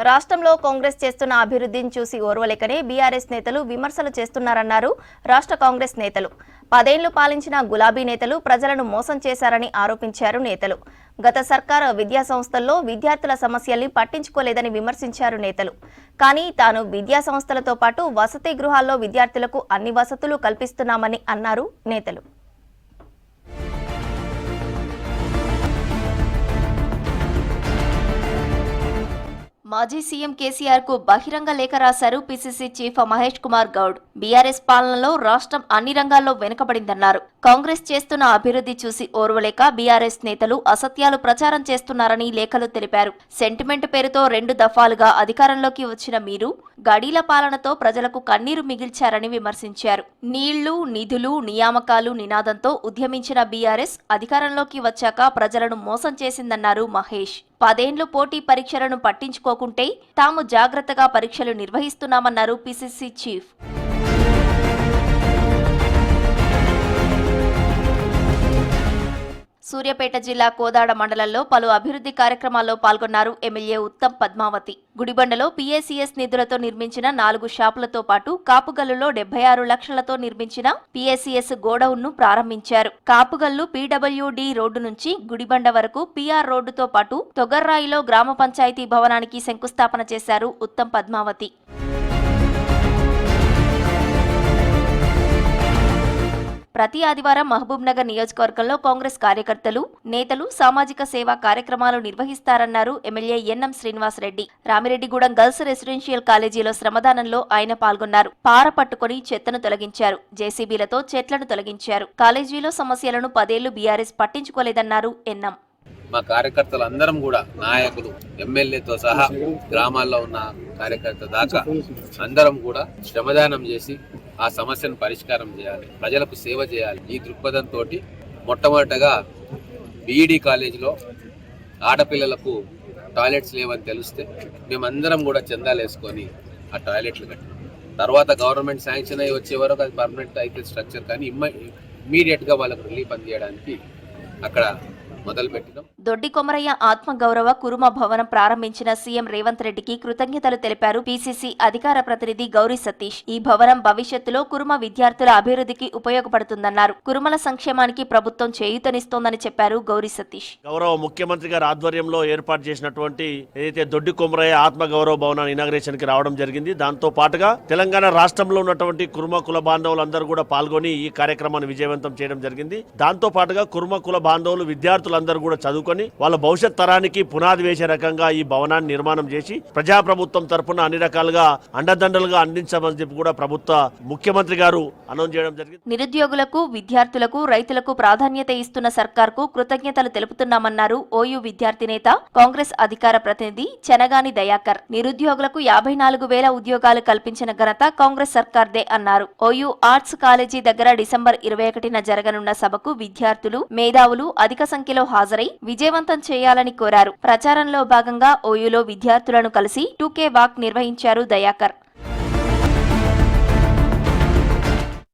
రాష్ట్రంలో కాంగ్రెస్ చేస్తున్న అభివృద్ధిని చూసి ఓర్వలేకనే బీఆర్ఎస్ నేతలు విమర్శలు చేస్తున్నారన్నారు రాష్ట్ర కాంగ్రెస్ నేతలు. 10 ఏళ్లు పాలించిన గులాబీ నేతలు ప్రజలను మోసం చేశారని ఆరోపించారు నేతలు. గత సర్కారు విద్యా సంస్థల్లో విద్యార్థుల సమస్యల్ని పట్టించుకోలేదని విమర్శించారు నేతలు. కానీ తాను విద్యా సంస్థలతో పాటు వసతి గృహాల్లో విద్యార్థులకు అన్ని వసతులు కల్పిస్తున్నామని అన్నారు నేతలు. మాజీ సీఎం కేసీఆర్ కు బహిరంగ లేఖ రాశారు PCC chief Mahesh Kumar Goud. BRS పాలనలో రాష్ట్రం అన్ని రంగాల్లో వెనుకబడిందన్నారు. కాంగ్రెస్ చేస్తున్న అభివృద్ధి చూసి ఓర్వలేక బీఆర్ఎస్ నేతలు అసత్యాలు ప్రచారం చేస్తున్నారని లేఖలు తెలిపారు. సెంటిమెంట్ పేరుతో 2 దఫాలుగా అధికారంలోకి వచ్చిన మీరు గడీల పాలనతో ప్రజలకు కన్నీరు మిగిల్చారని విమర్శించారు. నీళ్లు, నిధులు, నియామకాలు నినాదంతో ఉద్యమించిన బీఆర్ఎస్ అధికారంలోకి వచ్చాక ప్రజలను మోసం చేసిందన్నారు మహేష్. 10 ఏళ్లు పోటీ పరీక్షలను పట్టించుకోకుంటే తాము జాగ్రత్తగా పరీక్షలు నిర్వహిస్తున్నామన్నారు పీసీసీ చీఫ్. సూర్యాపేట జిల్లా కోదాడ మండలంలో పలు అభివృద్ధి కార్యక్రమాల్లో పాల్గొన్నారు ఎమ్మెల్యే ఉత్తమ్ పద్మావతి. గుడిబండలో పీఏసీఎస్ నిధులతో నిర్మించిన 4 షాపులతో పాటు కాపుగల్లులో 76 లక్షలతో నిర్మించిన పీఏసీఎస్ గోడౌన్ను ప్రారంభించారు. కాపుగల్లు పీడబ్ల్యూడీ రోడ్డు నుంచి గుడిబండ వరకు పీఆర్ రోడ్డుతో పాటు తొగర్రాయిలో గ్రామ పంచాయతీ భవనానికి శంకుస్థాపన చేశారు ఉత్తమ్ పద్మావతి. ప్రతి ఆదివారం మహబూబ్ నగర్ నియోజకవర్గంలో కాంగ్రెస్ కార్యకర్తలు, నేతలు సామాజిక సేవా కార్యక్రమాలు నిర్వహిస్తారన్నారు MLA N M Srinivasa Reddy. Ramireddygudem girls residential కాలేజీలో శ్రమదానంలో ఆయన పాల్గొన్నారు. పార పట్టుకుని చెత్తను తొలగించారు. జేసీబీలతో చెట్లను తొలగించారు. కాలేజీలో సమస్యలను 10 ఏళ్లు బీఆర్ఎస్ పట్టించుకోలేదన్నారు ఎన్ఎం. మా కార్యకర్తలందరం కూడా నాయకులు, ఎమ్మెల్యేతో సహా గ్రామాల్లో ఉన్న కార్యకర్త దాకా అందరం కూడా శ్రమదానం చేసి ఆ సమస్యను పరిష్కారం చేయాలి, ప్రజలకు సేవ చేయాలి. ఈ దృక్పథంతో మొట్టమొదటగా బీఈడీ కాలేజీలో ఆడపిల్లలకు టాయిలెట్స్ లేవని తెలిస్తే మేమందరం కూడా చందాలు వేసుకొని ఆ టాయిలెట్లు కట్టాం. తర్వాత గవర్నమెంట్ శాంక్షన్ అయ్యి వచ్చే వరకు అది పర్మనెంట్ అయితే స్ట్రక్చర్, కానీ ఇమ్మీడియట్గా వాళ్ళకు రిలీఫ్ అందించడానికి అక్కడ మొదలుపెట్టినాం. దొడ్డి కొమరయ్య ఆత్మగౌరవ కురుమ భవనం ప్రారంభించిన సీఎం రేవంత్ రెడ్డికి కృతజ్ఞతలు తెలిపారు పీసీసీ అధికార ప్రతినిధి గౌరీ సతీష్. ఈ భవనం భవిష్యత్తులో కురుమ విద్యార్థుల అభివృద్ధికి ఉపయోగపడుతుందన్నారు. కురుమల సంక్షేమానికి ప్రభుత్వం చేయూతనిస్తోందని చెప్పారు గౌరీ సతీష్. గౌరవ ముఖ్యమంత్రి గారి ఆధ్వర్యంలో ఏర్పాటు చేసినటువంటి ఏదైతే దొడ్డి కొమరయ్య ఆత్మగౌరవ భవనాన్ని ఇనాగ్రేషన్ కి రావడం జరిగింది. దాంతో పాటుగా తెలంగాణ రాష్ట్రంలో ఉన్నటువంటి కురుమ కుల బాంధవులందరూ కూడా పాల్గొని ఈ కార్యక్రమాన్ని విజయవంతం చేయడం జరిగింది. దాంతో పాటుగా కురుమ కుల బాంధవులు విద్యార్థులందరూ కూడా చదువుకొని వాళ్ళ భవిష్యత్ తరానికి పునాది వేసే రకంగా ఈ భవనాన్ని నిర్మాణం చేసి ప్రజాప్రభుత్వం తరపున అన్ని రకాలుగా అండదండలుగా అందించమని చెప్పి కూడా ప్రభుత్వ ముఖ్యమంత్రి గారు అనౌన్స్ చేయడం జరిగింది. నిరుద్యోగులకు, విద్యార్థులకు, రైతులకు ప్రాధాన్యత ఇస్తున్న సర్కార్కు కృతజ్ఞతలు తెలుపుతున్నామన్నారు ఓయూ విద్యార్థి నేత, కాంగ్రెస్ అధికార ప్రతినిధి చెనగాని దయాకర్. నిరుద్యోగులకు 54,000 ఉద్యోగాలు కల్పించిన ఘనత కాంగ్రెస్ సర్కార్దే అన్నారు. ఓయూ ఆర్ట్స్ కాలేజీ దగ్గర డిసెంబర్ 21న జరగనున్న సభకు విద్యార్థులు, మేధావులు అధిక సంఖ్యలో హాజరై విజయవంతం చేయాలని కోరారు. ప్రచారంలో భాగంగా ఓయూలో విద్యార్థులను కలిసి 2K వాక్ నిర్వహించారు దయాకర్.